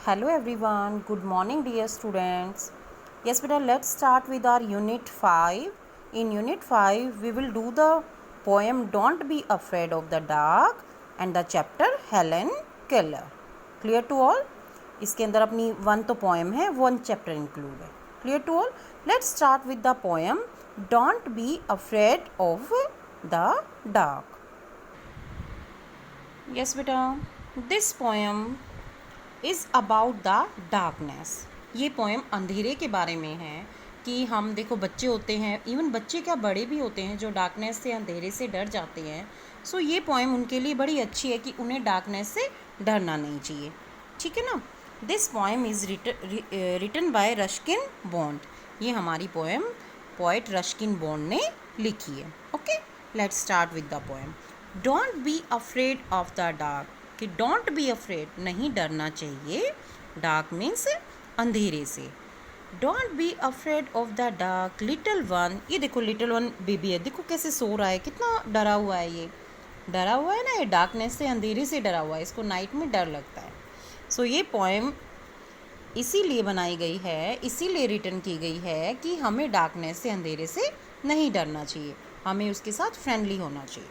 Hello everyone, good morning dear students. Yes beta, let's start with our unit 5. In unit 5 we will do the poem Don't Be Afraid of the Dark and the chapter Helen Keller. Clear to all? इसके अंदर अपनी one तो poem है, one chapter include है. Clear to all? Let's start with the poem don't be afraid of the dark. Yes बेटा, this poem is about the darkness. ये poem अंधेरे के बारे में है कि हम देखो बच्चे होते हैं, इवन बच्चे क्या बड़े भी होते हैं जो डार्कनेस से अंधेरे से डर जाते हैं. सो ये पोएम उनके लिए बड़ी अच्छी है कि उन्हें डार्कनेस से डरना नहीं चाहिए. ठीक है ना. This poem is written by Ruskin Bond. ये हमारी पोएम पोएट रस्किन बॉन्ड ने लिखी है. Okay, let's start with the poem. Don't be afraid of the dark. कि डोंट बी अफ्रेड, नहीं डरना चाहिए. डार्क मीन्स अंधेरे से. Don't be afraid of the dark little one. ये देखो लिटिल वन बेबी है, देखो कैसे सो रहा है, कितना डरा हुआ है. ये डरा हुआ है ना, ये डार्कनेस से अंधेरे से डरा हुआ है, इसको नाइट में डर लगता है. सो ये पोएम इसीलिए बनाई गई है, इसीलिए रिटन की गई है कि हमें डार्कनेस से अंधेरे से नहीं डरना चाहिए, हमें उसके साथ फ्रेंडली होना चाहिए.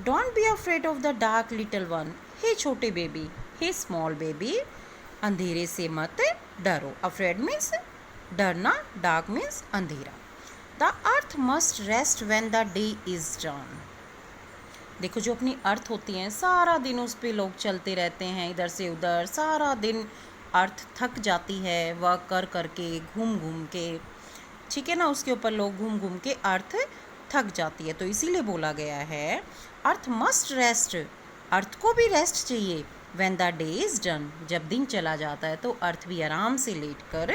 Don't be afraid of the dark little one. हे छोटे बेबी, हे स्मॉल बेबी, अंधेरे से मत डरो. अफ्रेड मीन्स डरना, डार्क मीन्स अंधेरा. The earth must rest when the day is done. देखो जो अपनी अर्थ होती है, सारा दिन उस पर लोग चलते रहते हैं इधर से उधर, सारा दिन अर्थ थक जाती है वर्क कर करके, घूम घूम के. ठीक है ना, उसके ऊपर लोग घूम घूम के अर्थ थक जाती है. तो इसीलिए बोला गया है अर्थ मस्ट रेस्ट. अर्थ को भी रेस्ट चाहिए. When the day is done, जब दिन चला जाता है तो अर्थ भी आराम से लेट कर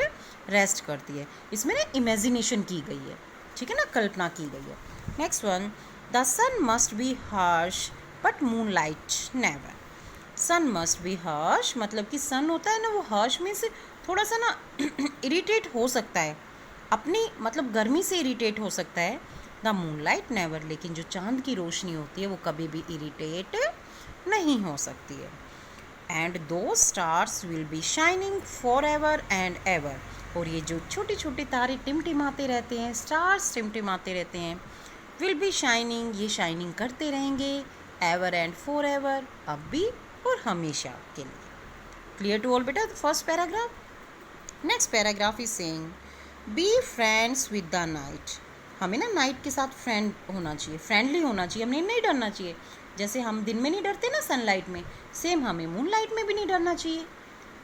रेस्ट करती है. इसमें ना इमेजिनेशन की गई है. ठीक है ना, कल्पना की गई है. Next one, the sun must be harsh but moon light never. Sun must be harsh मतलब कि सन होता है ना, वो हार्श में से थोड़ा सा ना इरिटेट हो सकता है, अपनी मतलब गर्मी से इरिटेट हो सकता है. द मूनलाइट नेवर, लेकिन जो चांद की रोशनी होती है वो कभी भी इरिटेट नहीं हो सकती है. एंड दो stars will be shining for ever and ever. और ये जो छोटे छोटे तारे टिमटिमाते रहते हैं, स्टार्स टिमटिमाते रहते हैं, विल बी शाइनिंग, ये शाइनिंग करते रहेंगे एवर एंड फॉर एवर, अब भी और हमेशा के लिए. क्लियर टू ऑल बेटा? First paragraph. Next paragraph is saying B friends with the night. हमें ना नाइट के साथ फ्रेंड होना चाहिए, फ्रेंडली होना चाहिए, हमें नहीं डरना चाहिए. जैसे हम दिन में नहीं डरते ना सनलाइट में, सेम हमें मूनलाइट में भी नहीं डरना चाहिए.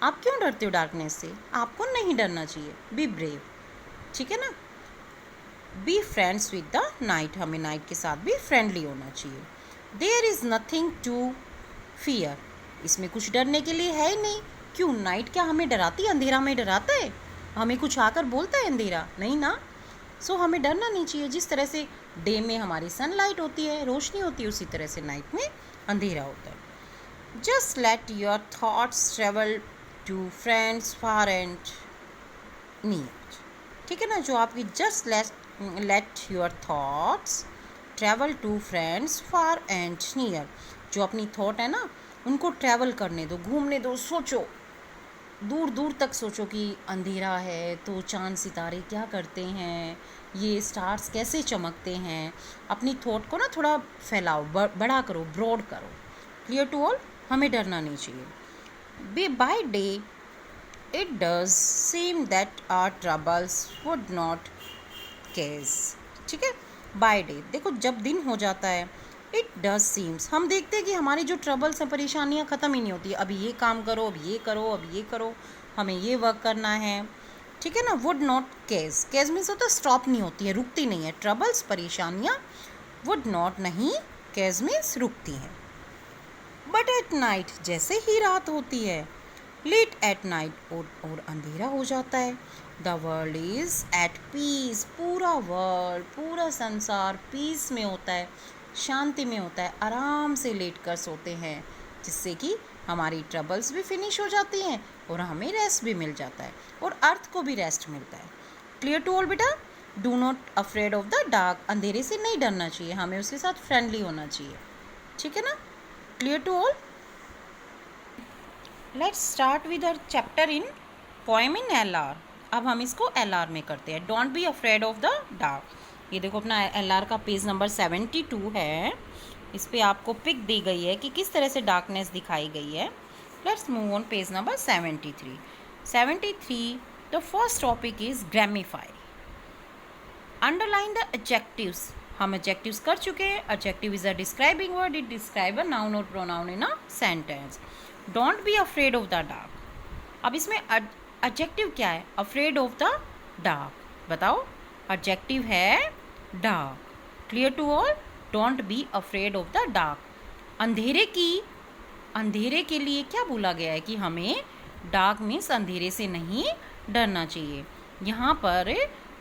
आप क्यों डरते हो डार्कनेस से? आपको नहीं डरना चाहिए. Be brave. ठीक है ना. Be friends with the night, हमें नाइट के साथ भी फ्रेंडली होना चाहिए. There is nothing to fear. इसमें कुछ डरने के लिए है ही नहीं. क्यों? नाइट क्या हमें डराती है? अंधेरा में डराता है? हमें कुछ आकर बोलता है अंधेरा? नहीं ना. सो हमें डरना नहीं चाहिए. जिस तरह से डे में हमारी सनलाइट होती है, रोशनी होती है, उसी तरह से नाइट में अंधेरा होता है. Just let your thoughts travel to friends far and near. ठीक है ना, जो आपकी just let your thoughts travel to friends far and near, जो अपनी थॉट है ना उनको ट्रैवल करने दो, घूमने दो. सोचो, दूर दूर तक सोचो कि अंधेरा है तो चांद सितारे क्या करते हैं, ये स्टार्स कैसे चमकते हैं. अपनी थॉट को ना थोड़ा फैलाओ, बड़ा करो, ब्रॉड करो. Clear to all? हमें डरना नहीं चाहिए. Be by day it does seem that our troubles would not case. ठीक है, बाय डे, देखो जब दिन हो जाता है, इट डज सीम्स, हम देखते हैं कि हमारी जो ट्रबल्स हैं, परेशानियाँ ख़त्म ही नहीं होती. अभी ये काम करो, अब ये करो, अब ये करो, हमें ये वर्क करना है. ठीक है ना. Would not case, case means होता है स्टॉप नहीं होती है, रुकती नहीं है. ट्रबल्स, परेशानियाँ, वुड नॉट नहीं, केस मीन्स रुकती हैं. बट एट नाइट, जैसे ही रात होती है, लेट एट नाइट, और अंधेरा हो जाता है. The world is at peace, पूरा वर्ल्ड, पूरा संसार पीस में होता है, शांति में होता है. आराम से लेट कर सोते हैं, जिससे कि हमारी ट्रबल्स भी फिनिश हो जाती हैं और हमें रेस्ट भी मिल जाता है और अर्थ को भी रेस्ट मिलता है. क्लियर टू ऑल बेटा? Do not afraid of the dark. अंधेरे से नहीं डरना चाहिए, हमें उसके साथ फ्रेंडली होना चाहिए. ठीक है ना. Clear to all? Let's start with our chapter in poem in LR। अब हम इसको LR में करते हैं। Don't be afraid of the dark. ये देखो अपना LR का पेज नंबर 72 है। इस पे आपको पिक दी गई है कि किस तरह से डार्कनेस दिखाई गई है। Let's move on page number 73। 73 the first topic is grammify. Underline the adjectives. हम एडजेक्टिव्स कर चुके हैं। Adjective is a describing word, it describe a noun और pronoun in a sentence. Don't be afraid of the dark. अब इसमें adjective क्या है? Afraid of the dark. बताओ, एडजेक्टिव है dark. Clear to all? Don't be afraid of the dark. अंधेरे के लिए क्या बोला गया है कि हमें डार्क मीन्स अंधेरे से नहीं डरना चाहिए। यहाँ पर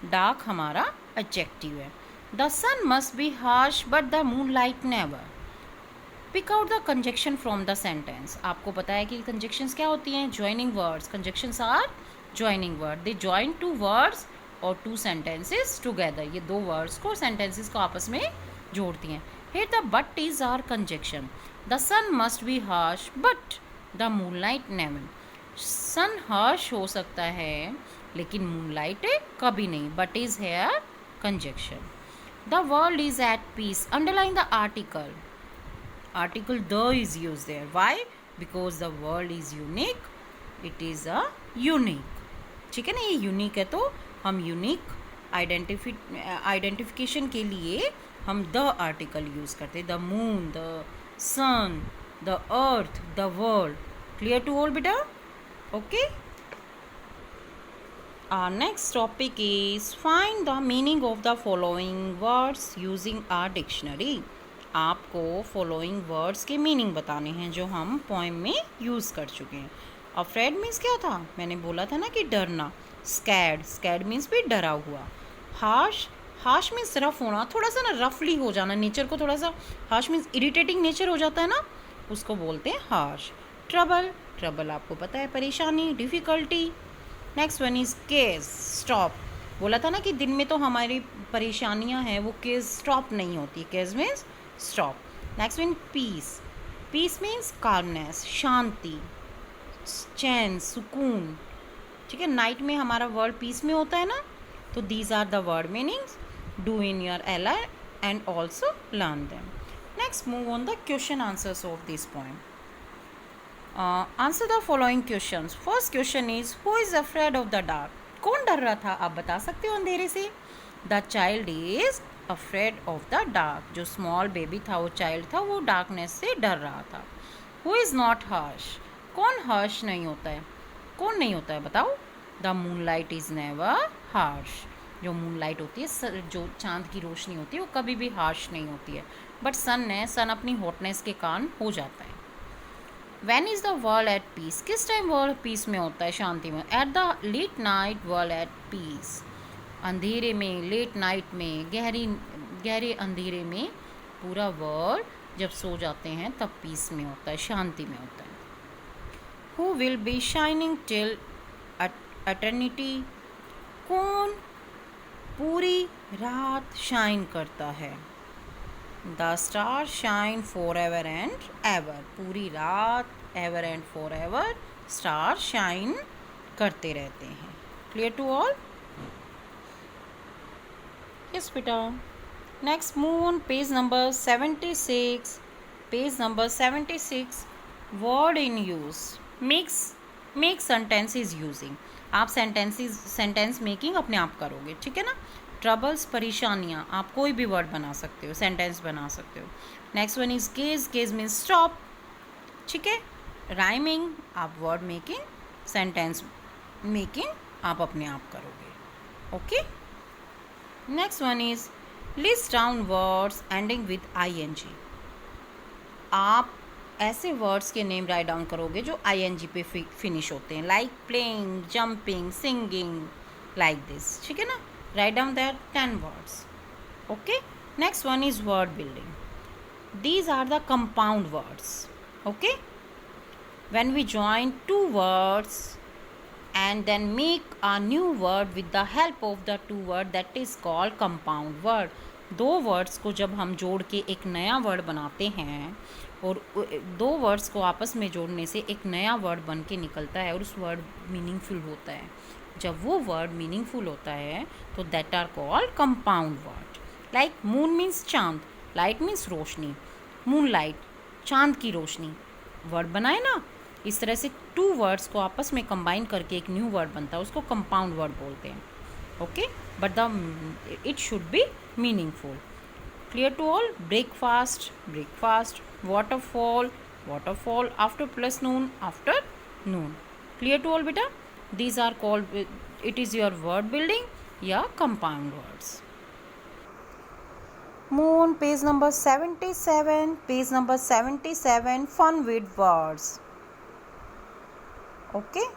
डार्क हमारा एडजेक्टिव है। The sun must be harsh but the moon light never. Pick out the conjunction from the sentence. आपको पता है कि कंजक्शंस क्या होती हैं? Joining words. Conjunctions are joining word, they join two words और टू सेंटेंसेस टुगेदर। ये दो वर्ड्स को, सेंटेंसेस को आपस में जोड़ती हैं। Here the but is our conjunction. The sun must be harsh but the moonlight never. Sun harsh हो सकता है लेकिन मूनलाइट कभी नहीं। But is here conjunction. The world is at peace. Underline the article. Article the is use there. Why? Because the world is unique, it is a unique. ठीक है ना, ये यूनिक है तो हम यूनिक आइडेंटिफिकेशन के लिए हम द आर्टिकल यूज करते हैं। The moon, the sun, the earth, the world. Clear to all बेटा? Okay. Our next topic is find the meaning of the following words using our dictionary. आपको following words के meaning बताने हैं जो हम poem में use कर चुके हैं। Afraid means क्या था? मैंने बोला था ना कि डरना। Scared, scared means भी डरा हुआ। Harsh, harsh means रफ होना, थोड़ा सा ना रफली हो जाना, नेचर को थोड़ा सा। harsh means irritating नेचर हो जाता है ना, उसको बोलते हैं harsh। Trouble, trouble आपको पता है परेशानी, difficulty। Next one is case, stop. बोला था ना कि दिन में तो हमारी परेशानियां हैं वो केस स्टॉप नहीं होती। Cease means stop. Next one peace. Peace means calmness, शांति, चैन, सुकून। ठीक है, नाइट में हमारा वर्ड पीस में होता है ना। तो these are the word meanings. Do in your LR and also learn them. Next move on the question answers of this poem. Answer the following questions. First question is who is afraid of the dark. कौन डर रहा था? आप बता सकते हो अंधेरे से। The child is afraid of the dark. जो स्मॉल बेबी था, वो चाइल्ड था, वो डार्कनेस से डर रहा था। Who is not harsh. कौन हर्श नहीं होता है? कौन नहीं होता है बताओ? The moonlight is never harsh. जो मूनलाइट होती है, जो चांद की रोशनी होती है, वो कभी भी हार्श नहीं होती है। बट सन अपनी हॉटनेस के कारण हो जाता है। When is the world at peace? किस टाइम वर्ल्ड पीस में होता है, शांति में? At the late night world at peace। अंधेरे में, लेट नाइट में, गहरे अंधेरे में पूरा वर्ल्ड जब सो जाते हैं तब पीस में होता है, शांति में होता है। Who will be shining till eternity? कौन पूरी रात शाइन करता है? The star shine for ever and ever. पूरी रात, ever and for ever star shine करते रहते हैं। Clear to all? यस बेटा। Next move on page number 76। Page number 76 word in use. Make sentences using. आप sentence making अपने आप करोगे, ठीक है ना। ट्रबल्स, परेशानियाँ, आप कोई भी वर्ड बना सकते हो, सेंटेंस बना सकते हो। Next one is case. Case means stop, ठीक है। राइमिंग, आप वर्ड मेकिंग, सेंटेंस मेकिंग आप अपने आप करोगे। Okay. Next one is list down words ending with ING। आप ऐसे वर्ड्स के नेम राइट डाउन करोगे जो ING पे फिनिश होते हैं, like playing, jumping, singing, like this, ठीक है ना। Write down there 10 words. Okay. Next one is word building. These are the compound words. Okay. When we join two words and then make a new word with the help of the two word, that is called compound word. दो words को जब हम जोड़ के एक नया word बनाते हैं और दो वर्ड्स को आपस में जोड़ने से एक नया वर्ड बन के निकलता है और उस वर्ड मीनिंगफुल होता है। जब वो वर्ड मीनिंगफुल होता है तो that are called compound word. Like moon means चांद, लाइट मीन्स रोशनी, मून लाइट चांद की रोशनी, वर्ड बनाए ना। इस तरह से टू वर्ड्स को आपस में कंबाइन करके एक न्यू वर्ड बनता है, उसको कंपाउंड वर्ड बोलते हैं। Okay, but the it should be meaningful. Clear to all? Breakfast, breakfast. Waterfall, waterfall. After plus noon, afternoon. Clear to all, beta? These are called, it is your word building या compound words. Moon, page number 77. Page number 77. Fun with words. Okay.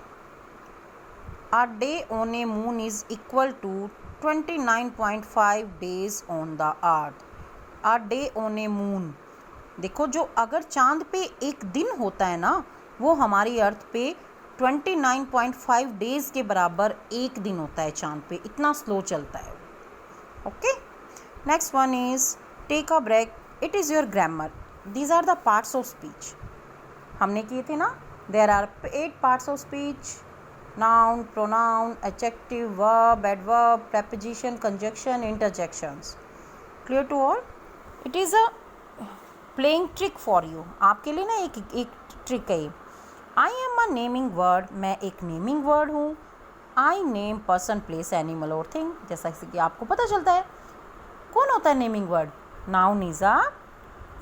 A day on a moon is equal to 29.5 days on the earth. A day on a moon. देखो, जो अगर चांद पे एक दिन होता है ना, वो हमारी अर्थ पे 29.5 डेज के बराबर एक दिन होता है चांद पे, इतना स्लो चलता है। Okay, next one is take a break. It is your grammar. These are the parts of speech. हमने किए थे ना, there are 8 parts of speech: noun, pronoun, adjective, verb, adverb, preposition, conjunction, interjections. Clear to all? It is a playing trick for you. आपके लिए ना एक trick है। I am a naming word. मैं एक नेमिंग वर्ड हूँ। I name person, place, animal or thing. जैसा कि आपको पता चलता है कौन होता है naming word. Noun is a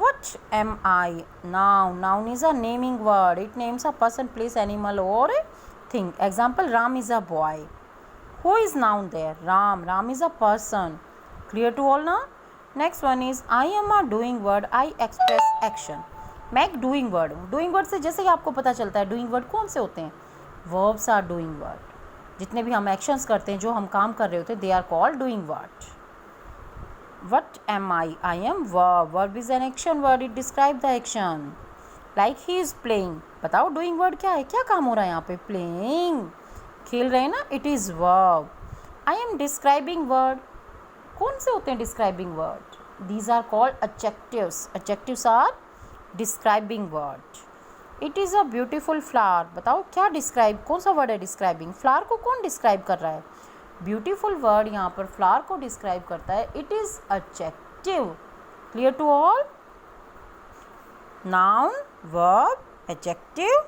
what am I? Noun is a naming word. It names a person, place, animal or thing. Example: Ram is a boy. Who is noun there? Ram is a person. Clear to all now? Next one is I am a doing word. I express action. मैं एक doing word हूँ। Doing word से जैसे कि आपको पता चलता है डूइंग वर्ड कौन से होते हैं, वर्ब्स आर डूइंग वर्ड। जितने भी हम एक्शंस करते हैं, जो हम काम कर रहे होते हैं, they are called doing word. What am I? I am verb. Verb is an action word. It describes the action. Like he is playing. बताओ डूइंग वर्ड क्या है, क्या काम हो रहा है यहाँ पे? प्लेइंग, खेल रहे हैं ना, it is verb. I am describing word. कौन से होते हैं describing word? These are called adjectives. Adjectives are describing word. It is a beautiful flower. बताओ क्या डिस्क्राइब, कौन सा वर्ड है डिस्क्राइबिंग? फ्लावर को कौन डिस्क्राइब कर रहा है? ब्यूटीफुल वर्ड यहाँ पर फ्लावर को डिस्क्राइब करता है। It is adjective. Clear to all? Noun, verb, adjective.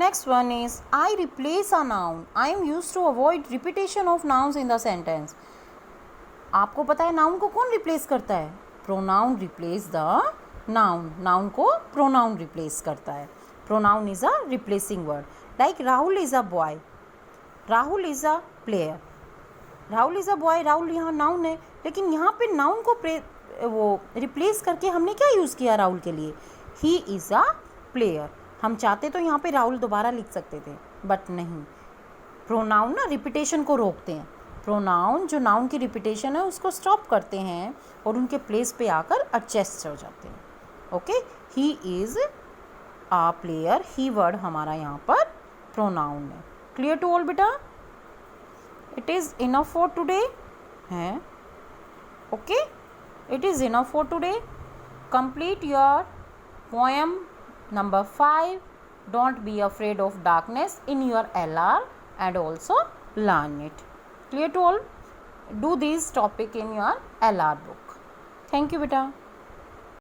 Next one is I replace a noun. I am used to avoid repetition of nouns in the sentence. आपको पता है noun को कौन रिप्लेस करता है? Pronoun replace the noun. Noun को pronoun replace करता है। Pronoun is a replacing word. Like Rahul is a boy, Rahul is a player. Rahul is a boy, Rahul यहाँ नाउन है, लेकिन यहाँ पे नाउन को वो रिप्लेस करके हमने क्या यूज़ किया राहुल के लिए? ही इज़ अ प्लेयर। हम चाहते तो यहाँ पे राहुल दोबारा लिख सकते थे, बट नहीं। प्रोनाउन ना रिपीटेशन को रोकते हैं। प्रोनाउन जो नाउन की रिपीटेशन है उसको स्टॉप करते हैं और उनके प्लेस पे आकर एडजस्ट हो जाते हैं। Okay, he is a player. He word हमारा यहाँ पर प्रोनाउन है। क्लियर टू ऑल बेटा? It is enough for today है। ओके, it is enough for today. Complete your poem number 5. Don't be afraid of darkness in your LR and also learn it. Clear to all? Do this topic in your LR book. Thank you beta.